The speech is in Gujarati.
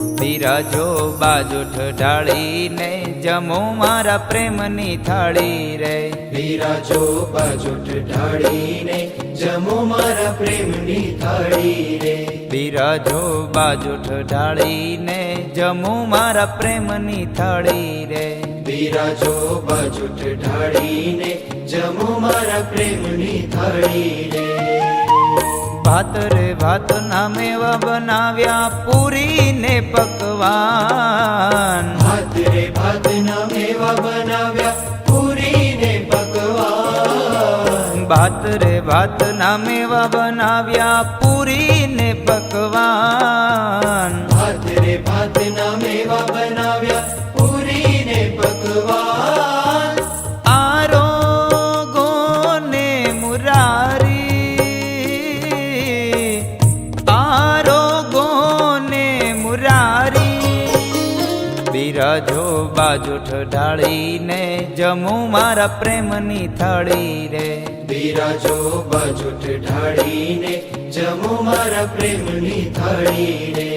બિરાજો બાજોઠ ઢાળીને જમો મારા પ્રેમની થાળી રે। બિરાજો બાજોઠ ઢાળીને જમો મારા પ્રેમની થાળી રે। બિરાજો બાજોઠ ઢાળીને જમો મારા પ્રેમની થાળી રે। બિરાજો બાજોઠ ઢાળીને જમો મારા પ્રેમની થાળી રે। ભાત રે ભાત ના મેવા બનાવ્યા પૂરી ને પકવાન। ભાત રે ભાત ના મેવા બનાવ્યા પૂરી ને પકવાન। ભાત રે ભાત ના મેવા બનાવ્યા પૂરી ને પકવાન। ભાત રે ભાત ના મેવા બનાવ્યા પૂરી ને પકવાન। આરોગો ને મુરારી, આરોગો ને મુરારી। બિરાજો બાજોઠ ઢાળીને જમો મારા પ્રેમની થાળી રે। બિરાજો બાજોઠ ઢાળીને જમો મારા પ્રેમની થાળી રે।